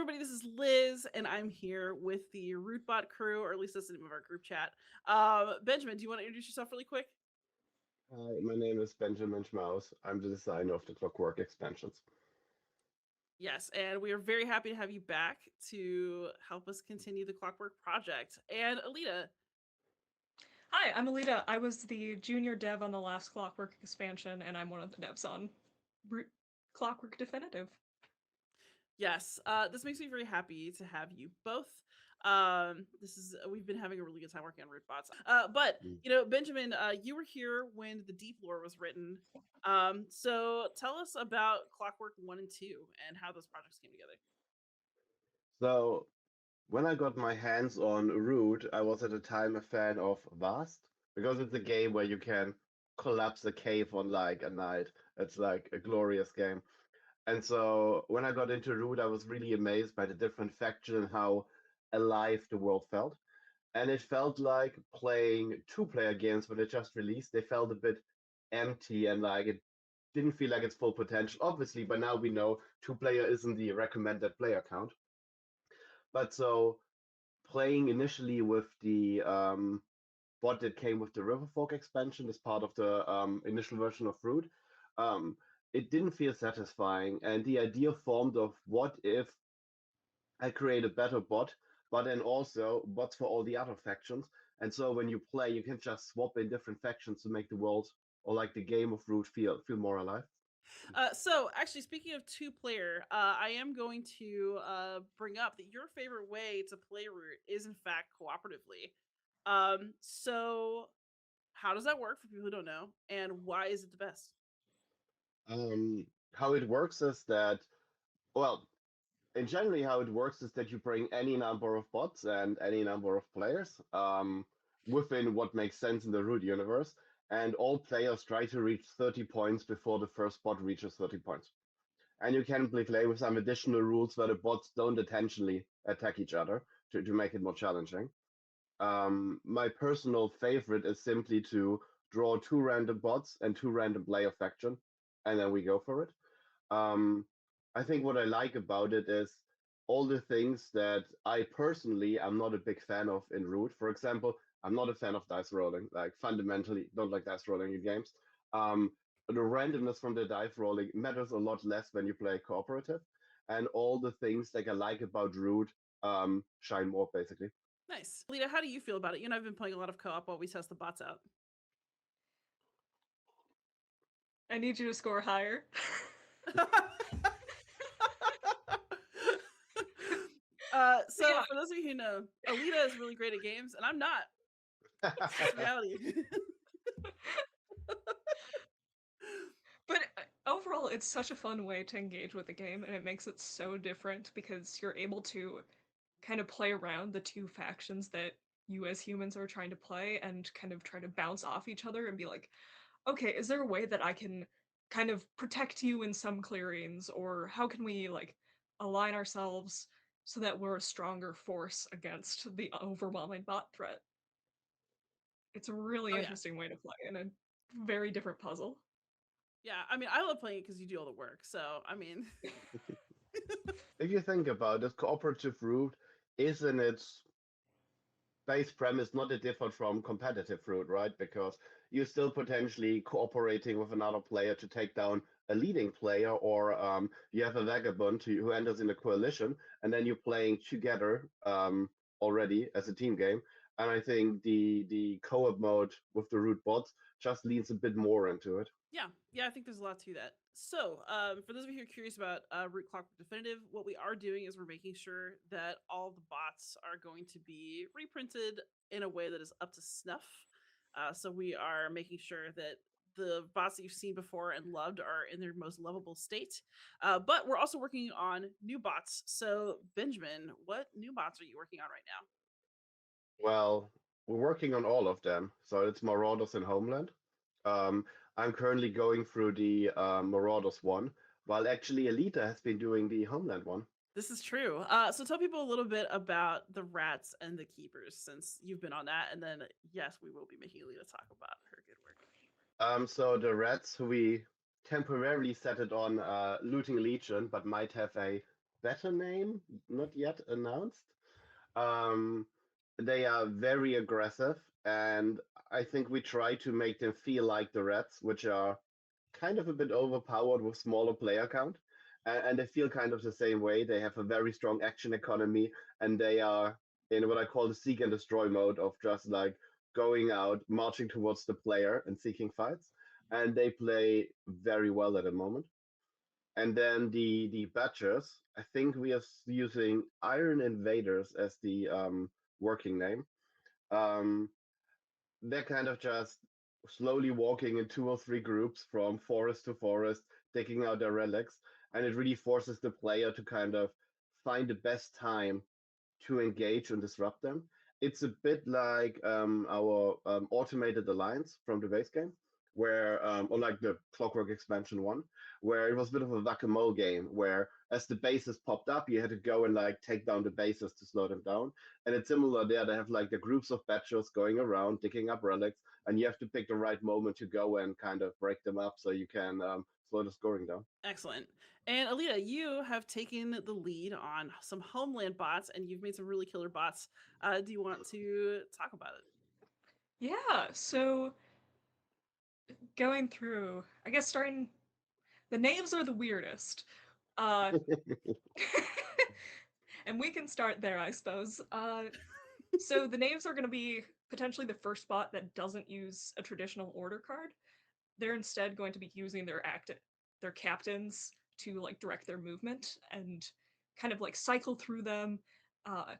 everybody, this is Liz, and I'm here with the Rootbot crew, or at least that's the name of our group chat. Benjamin, do you want to introduce yourself really quick? Hi, my name is Benjamin Schmauss. I'm the designer of the Clockwork expansions. Yes, and we are very happy to have you back to help us continue the Clockwork project. And Alita, Hi, I'm Alita. I was the junior dev on the last Clockwork expansion, and I'm one of the devs on Root Clockwork Definitive. yes, this makes me very happy to have you both. This is we've been having a really good time working on Rootbots. But Mm. Benjamin, you were here when the Deep Lore was written. So tell us about Clockwork 1 and 2 and how those projects came together. So, when I got my hands on Root, I was at the time a fan of Vast because it's a game where you can collapse a cave on like a night. It's like a glorious game. And so, when I got into Root, I was really amazed by the different factions and how alive the world felt. And it felt like playing two-player games when they just released. They felt a bit empty and like it didn't feel like its full potential. Obviously, by now we know two-player isn't the recommended player count. But so playing initially with the bot that came with the Riverfolk expansion as part of the initial version of Root, um, it didn't feel satisfying. And the idea formed of what if I create a better bot, but then also bots for all the other factions. And so when you play, you can just swap in different factions to make the world or like the game of Root feel more alive. So actually, speaking of two-player, I am going to bring up that your favorite way to play Root is in fact cooperatively. So how does that work for people who don't know, and why is it the best? How it works is that, well, in generally how it works is that you bring any number of bots and any number of players within what makes sense in the Root universe, and all players try to reach 30 points before the first bot reaches 30 points. And you can play with some additional rules where the bots don't intentionally attack each other to make it more challenging. My personal favorite is simply to draw two random bots and two random player faction, and then we go for it. Um, I think what I like about it is all the things that I personally am not a big fan of in Root. For example, I'm not a fan of dice rolling. Like fundamentally, don't like dice rolling in games. Um, the randomness from the dice rolling matters a lot less when you play cooperative, and all the things that I like about Root shine more basically. Nice, Lita. How do you feel about it? You and I've been playing a lot of co-op while we test the bots out. I need you to score higher. So Yeah, for those of you who know, Alita is really great at games, and I'm not. It's just reality. but overall, it's such a fun way to engage with the game, and it makes it so different because you're able to kind of play around the two factions that you as humans are trying to play and kind of try to bounce off each other and be like, okay, is there a way that I can kind of protect you in some clearings, or how can we like align ourselves so that we're a stronger force against the overwhelming bot threat? It's a really Oh yeah, interesting way to play and a very different puzzle. yeah. I mean, I love playing it because you do all the work. So I mean, If you think about it, cooperative Root is in its base premise not a different from competitive Root, right? Because you're still potentially cooperating with another player to take down a leading player, or you have a vagabond who enters in a coalition, and then you're playing together already as a team game. And I think the co-op mode with the Root bots just leans a bit more into it. yeah. I think there's a lot to that. So, for those of you who are curious about Root Clockwork Definitive, what we are doing is we're making sure that all the bots are going to be reprinted in a way that is up to snuff. So we are making sure that the bots that you've seen before and loved are in their most lovable state. But we're also working on new bots. So, Benjamin, what new bots are you working on right now? Well, we're working on all of them. So it's Marauders and Homeland. Um, I'm currently going through the Marauders one, while actually Alita has been doing the Homeland one. This is true. So tell people a little bit about the rats and the keepers, since you've been on that, and then yes, we will be making Alita talk about her good work. So the Rats, we temporarily set it on Looting Legion, but might have a better name, not yet announced. Um, they are very aggressive, and I think we try to make them feel like the Reds, which are kind of a bit overpowered with smaller player count. And they feel kind of the same way. They have a very strong action economy, and they are in what I call the seek and destroy mode of just like going out, marching towards the player and seeking fights. And they play very well at the moment. And then the Badgers, I think we are using Iron Invaders as the working name. Um, they're kind of just slowly walking in two or three groups from forest to forest, taking out their relics, and it really forces the player to kind of find the best time to engage and disrupt them. It's a bit like our automated alliance from the base game, where, or like the Clockwork expansion one, where it was a bit of a whack-a-mole game, where as the bases popped up, you had to go and like take down the bases to slow them down. And it's similar there. They have like the groups of badgers going around, digging up relics, and you have to pick the right moment to go and kind of break them up so you can slow the scoring down. Excellent. And Alita, you have taken the lead on some Homeland bots, and you've made some really killer bots. Do you want to talk about it? Yeah, so going through, I guess starting, the names are the weirdest. Uh, and we can start there, I suppose. So the names are going to be potentially the first bot that doesn't use a traditional order card. They're instead going to be using their captains to like direct their movement and kind of like cycle through them. Uh,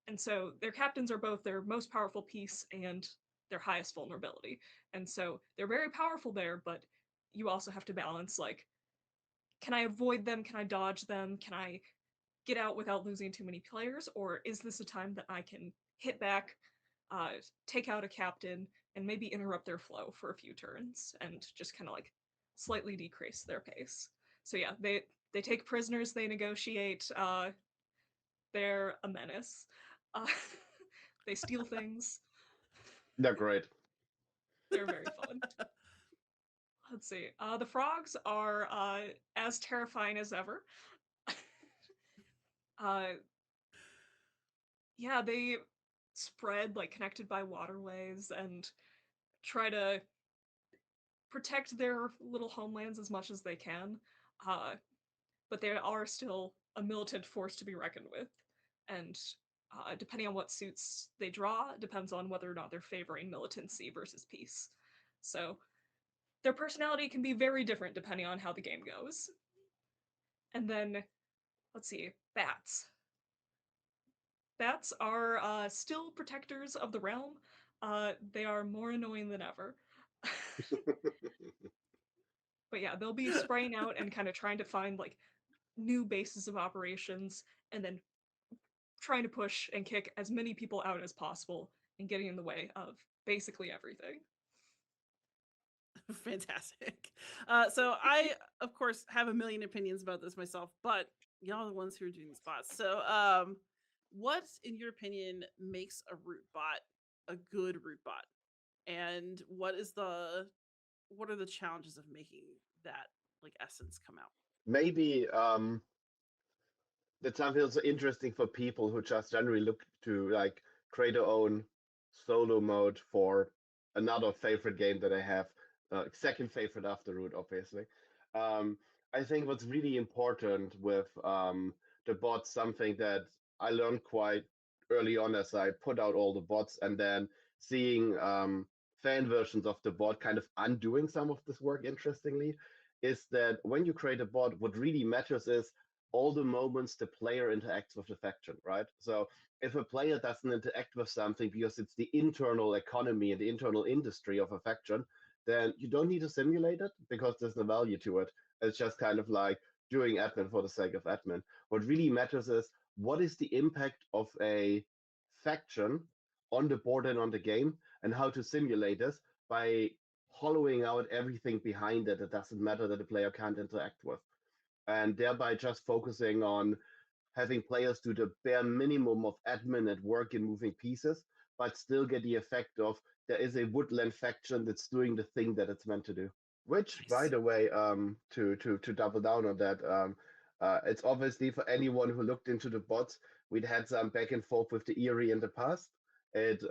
and so their captains are both their most powerful piece and their highest vulnerability. And so they're very powerful there, but you also have to balance like, can I avoid them? Can I dodge them? Can I get out without losing too many players? Or is this a time that I can hit back, uh, take out a captain, and maybe interrupt their flow for a few turns and just kind of like slightly decrease their pace? So yeah, they take prisoners, they negotiate. They're a menace. Uh, they steal things. They're great. They're very fun. Let's see. The frogs are as terrifying as ever. uh, yeah, they spread like connected by waterways and try to protect their little homelands as much as they can. Uh, but they are still a militant force to be reckoned with. And depending on what suits they draw, depends on whether or not they're favoring militancy versus peace. So their personality can be very different depending on how the game goes. And then, let's see, bats. Bats are still protectors of the realm. They are more annoying than ever. But yeah, they'll be spraying out and kind of trying to find like new bases of operations and then trying to push and kick as many people out as possible and getting in the way of basically everything. Fantastic. So I, of course, have a million opinions about this myself, but y'all are the ones who are doing these bots. So, what, in your opinion, makes a root bot a good root bot? And what are the challenges of making that like essence come out? Maybe that's something that's interesting for people who just generally look to like create their own solo mode for another favorite game that I have, second favorite after Root, obviously. Um, I think what's really important with the bots, something that I learned quite early on as I put out all the bots and then seeing fan versions of the bot kind of undoing some of this work, interestingly, is that when you create a bot, what really matters is all the moments the player interacts with the faction, right? So if a player doesn't interact with something because it's the internal economy and the internal industry of a faction, then you don't need to simulate it because there's no value to it. It's just kind of like doing admin for the sake of admin. What really matters is what is the impact of a faction on the board and on the game, and how to simulate this by hollowing out everything behind it. It doesn't matter that the player can't interact with, and thereby just focusing on having players do the bare minimum of admin and work in moving pieces, but still get the effect of there is a woodland faction that's doing the thing that it's meant to do. Which, by Nice. the way, to double down on that, It's obviously for anyone who looked into the bots, we'd had some back and forth with the Eerie in the past. It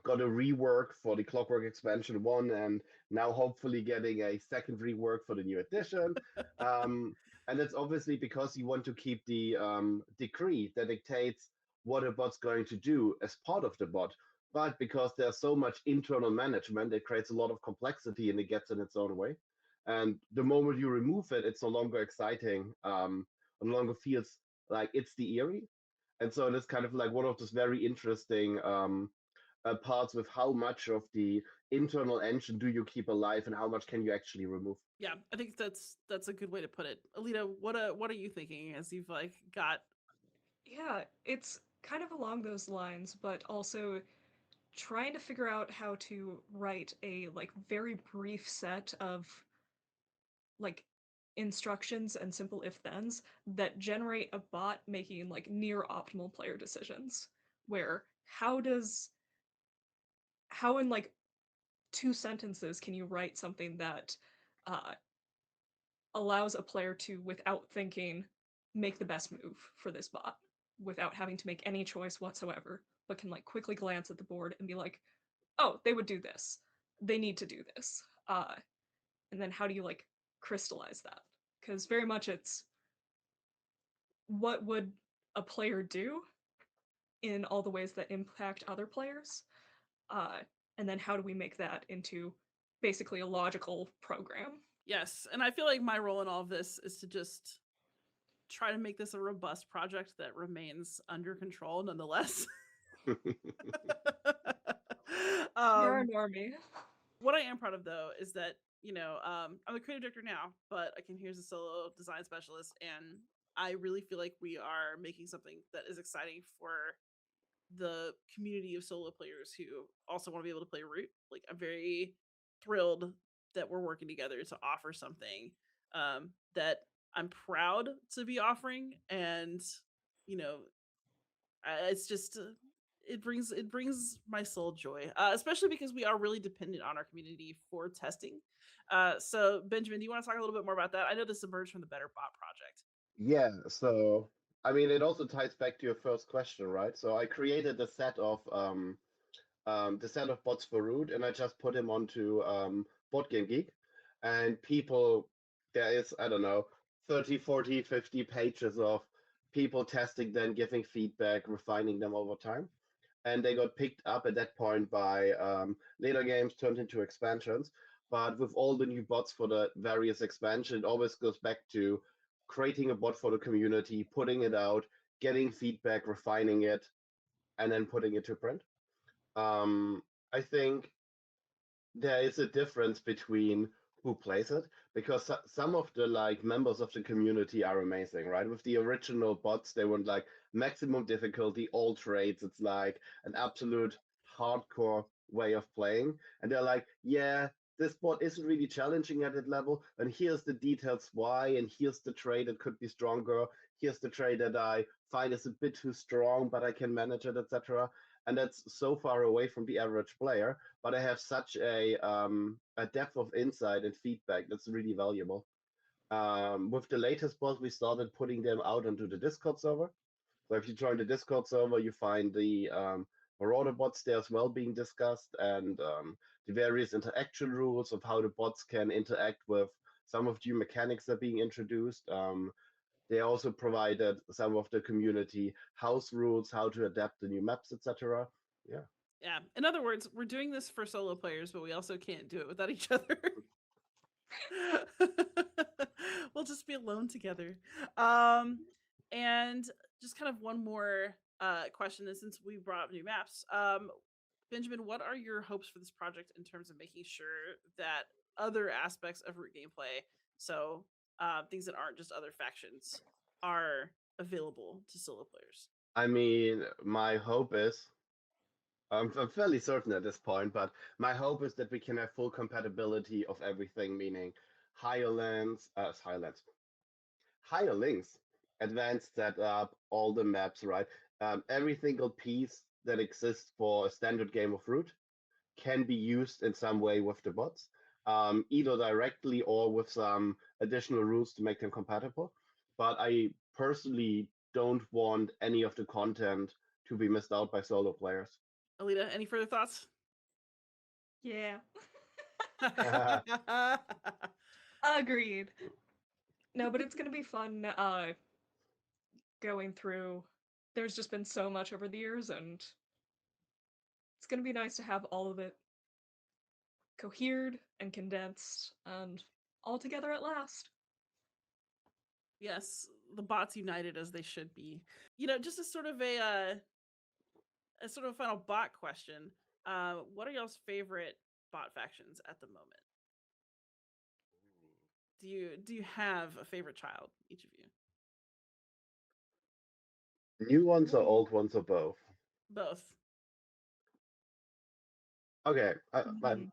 got a rework for the Clockwork expansion 1, and now hopefully getting a second rework for the new edition. And it's obviously because you want to keep the decree that dictates what a bot's going to do as part of the bot. But because there's so much internal management, it creates a lot of complexity and it gets in its own way. And the moment you remove it, it's no longer exciting. No longer feels like it's the Eerie. And so it's kind of like one of those very interesting parts with how much of the internal engine do you keep alive and how much can you actually remove. Yeah, I think that's a good way to put it. Alita, what are you thinking as you've like got? Yeah, it's kind of along those lines, but also trying to figure out how to write a like very brief set of like instructions and simple if-thens that generate a bot making like near optimal player decisions. Where how in like 2 sentences can you write something that uh, allows a player to, without thinking, make the best move for this bot without having to make any choice whatsoever, but can like quickly glance at the board and be like, oh, they would do this. They need to do this. And then how do you like crystallize that? Because very much it's what would a player do in all the ways that impact other players, uh, and then how do we make that into basically a logical program? Yes, and I feel like my role in all of this is to just try to make this a robust project that remains under control nonetheless. You're a um, normie. what I am proud of though is that I'm the creative director now, but I came here as a solo design specialist, and I really feel like we are making something that is exciting for the community of solo players who also want to be able to play Root. Like, I'm very thrilled that we're working together to offer something that I'm proud to be offering, and you know, it's just it brings my soul joy, especially because we are really dependent on our community for testing. So Benjamin, do you want to talk a little bit more about that? I know this emerged from the Better Bot project. Yeah, so I mean, it also ties back to your first question, right? So I created a set of the set of bots for Root, and I just put him onto Board Game Geek, and people, there is, I don't know, 30, 40, 50 pages of people testing them, giving feedback, refining them over time. And they got picked up at that point by later games, turned into expansions. But with all the new bots for the various expansions, it always goes back to creating a bot for the community, putting it out, getting feedback, refining it, and then putting it to print. Um, I think there is a difference between who plays it because some of the like members of the community are amazing, right? With the original bots, they want like maximum difficulty, all trades. It's like an absolute hardcore way of playing, and they're like, yeah, this bot isn't really challenging at that level, and here's the details why, and here's the trade that could be stronger. Here's the trade that I find is a bit too strong, but I can manage it, etc. And that's so far away from the average player, but I have such a depth of insight and feedback that's really valuable. With the latest bots, we started putting them out onto the Discord server. So if you join the Discord server, you find the Marauder bots there as well being discussed, and the various interaction rules of how the bots can interact with some of the mechanics that are being introduced. They also provided some of the community house rules, how to adapt the new maps, etc. Yeah. Yeah. In other words, we're doing this for solo players, but we also can't do it without each other. We'll just be alone together. And just kind of one more question, and since we brought up new maps, Benjamin, what are your hopes for this project in terms of making sure that other aspects of root gameplay, so things that aren't just other factions, are available to solo players? I mean, my hope is, I'm fairly certain at this point, but my hope is that we can have full compatibility of everything, meaning higher lands, higher links, advanced setup, all the maps, right? Every single piece that exists for a standard game of Root can be used in some way with the bots, either directly or with some additional rules to make them compatible. but I personally don't want any of the content to be missed out by solo players. Alita, any further thoughts? Yeah. Agreed. No, but it's gonna be fun going through. There's just been so much over the years, and it's gonna be nice to have all of it cohered and condensed and all together at last. Yes, the bots united as they should be. Just as sort of a sort of final bot question. What are y'all's favorite bot factions at the moment? Do you have a favorite child, each of you? New ones or Ooh. old ones or both? Both. Okay, Mhm.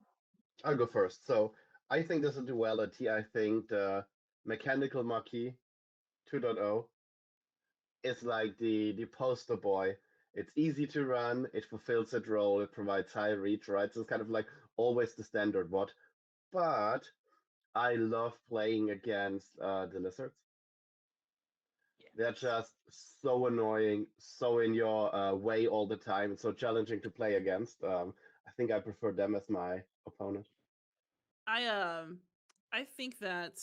I'll go first. So I think this is duality. I think the Mechanical Marquis 2.0 is like the poster boy. It's easy to run, it fulfills its role, it provides high reach, right? So it's kind of like always the standard what. But I love playing against the lizards. They're Yes. just so annoying, so in your way all the time, and so challenging to play against. I think I prefer them as my opponent. I think that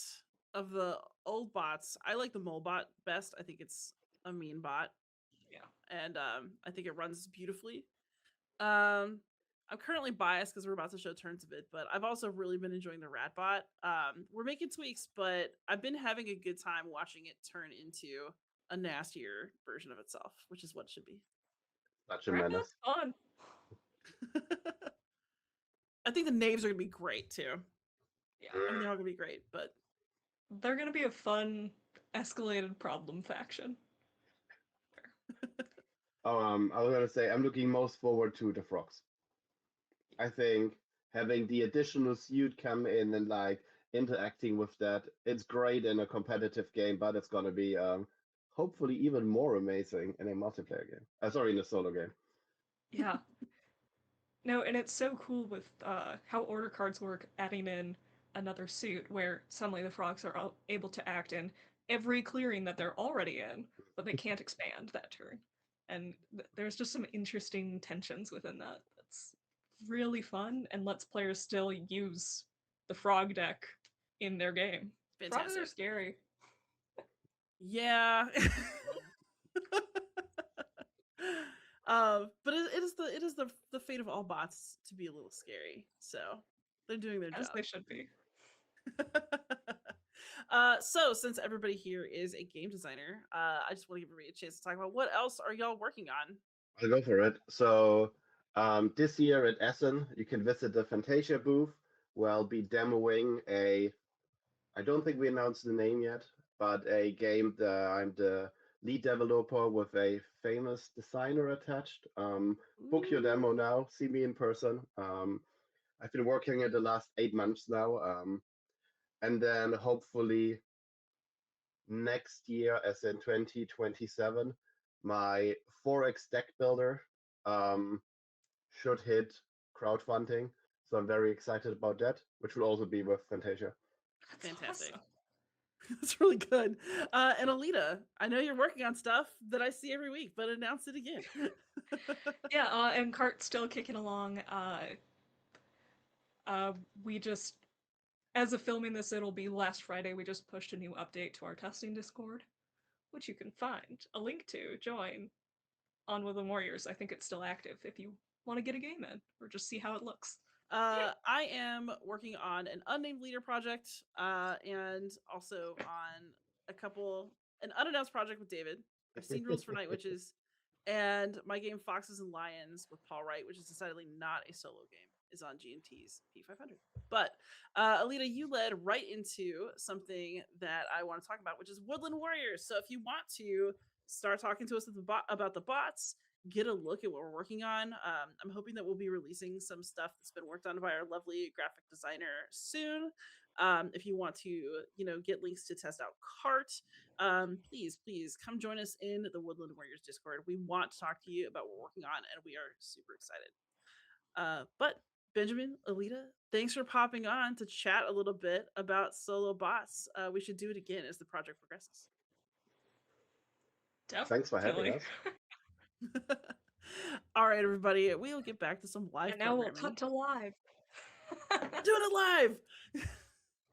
of the old bots, I like the mole bot best. I think it's a mean bot, Yeah. and I think it runs beautifully. Um, I'm currently biased because we're about to show turns a bit, but I've also really been enjoying the rat bot. We're making tweaks, but I've been having a good time watching it turn into a nastier version of itself, which is what it should be. Such a Ratman's menace. fun. I think the names are gonna be great too. Yeah. I mean, they're all gonna be great, but They're gonna be a fun, escalated problem faction. Oh, I was gonna say I'm looking most forward to the frogs. I think having the additional suit come in and like interacting with that, it's great in a competitive game, but it's gonna be hopefully even more amazing in a multiplayer game. Sorry, in a solo game. Yeah. No, and it's so cool with how order cards work, adding in another suit where suddenly the frogs are able to act in every clearing that they're already in, but they can't expand that turn. And there's just some interesting tensions within that. That's really fun and lets players still use the frog deck in their game. Frogs are fantastic. scary. Yeah. But it is the fate of all bots to be a little scary. So they're doing their As job. they should be. So since everybody here is a game designer, I just want to give everybody a chance to talk about what else are y'all working on. I'll go for it. So this year at Essen, you can visit the Fantasia booth where I'll be demoing I don't think we announced the name yet, but a game that I'm the lead developer with a famous designer attached. Book your demo Ooh. now. See me in person. I've been working it the last 8 months now, and then hopefully next year, as in 2027, my 4x deck builder um, should hit crowdfunding. So I'm very excited about that, which will also be with Fantasia. That's Fantastic. awesome. That's really good. And Alita, I know you're working on stuff that I see every week, but announce it again. Yeah, and Cart's still kicking along. Uh, we just, as of filming this, it'll be last Friday. We just pushed a new update to our testing Discord, which you can find a link to join on Woodland Warriors. I think it's still active if you want to get a game in or just see how it looks. I am working on an unnamed leader project, and also on an unannounced project with David. I've seen Rules for Night Witches, and my game Foxes and Lions with Paul Wright, which is decidedly not a solo game, is on G&T's P500. But Alita, you led right into something that I want to talk about, which is Woodland Warriors. So if you want to start talking to us about the bots, get a look at what we're working on. I'm hoping that we'll be releasing some stuff that's been worked on by our lovely graphic designer soon. If you want to, get links to test out Cart, please come join us in the Woodland Warriors Discord. We want to talk to you about what we're working on, and we are super excited. But Benjamin, Alita, thanks for popping on to chat a little bit about solo bots. We should do it again as the project progresses. Thanks for having Definitely. us. All right, everybody, we will get back to some live And now we'll programming. cut to live. Doing it live.